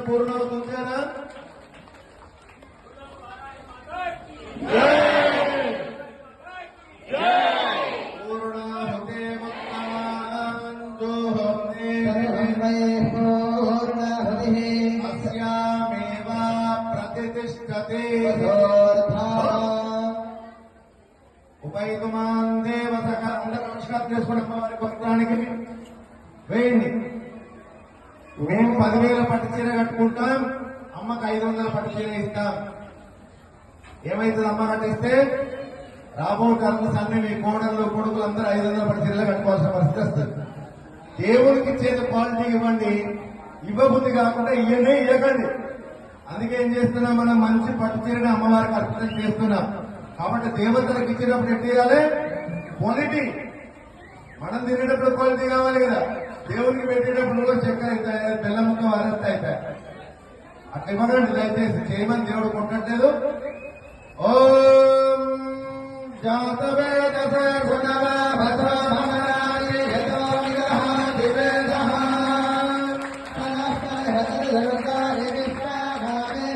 పూర్ణవుతుంది కదా. ప్రతిష్టతే ఉపైతుమాన్ దేవత అందరూ నమస్కారం చేసుకోండి. అమ్మవారి భక్తానికి వేయండి. మేము 10,000 పట్టు చీర కట్టుకుంటాం, అమ్మకు 500 పట్టు చీర ఇస్తాం. ఏమైతుంది అమ్మ కట్టిస్తే? రాబో కర్మస్ అన్ని మీ కోడళ్ళు కొడుకులు అందరూ 500 పట్టు చీరలు కట్టుకోవాల్సిన పరిస్థితి వస్తుంది. దేవుడికి ఇచ్చేది క్వాలిటీ ఇవ్వండి, ఇవ్వబుద్ధి కాకుండా ఇవ్వకండి. అందుకే ఏం చేస్తున్నాం, మనం మంచి పట్టు చీరని అమ్మవారికి అర్పణ చేస్తున్నాం. కాబట్టి దేవతలకు ఇచ్చినప్పుడు ఎట్టి చేయాలి? క్వాలిటీ. మనం తినేటప్పుడు క్వాలిటీ కావాలి కదా. దేవుడికి పెట్టేటప్పుడు కూడా చక్కెర అవుతాయి, బెల్లం ముక్క వారేస్తే అవుతాయి. అట్లా ఇవ్వకండి దయచేసి. చేయమని దేవుడు కొట్టట్లేదు. ఓం జాతవేద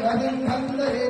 ధన్వంతరి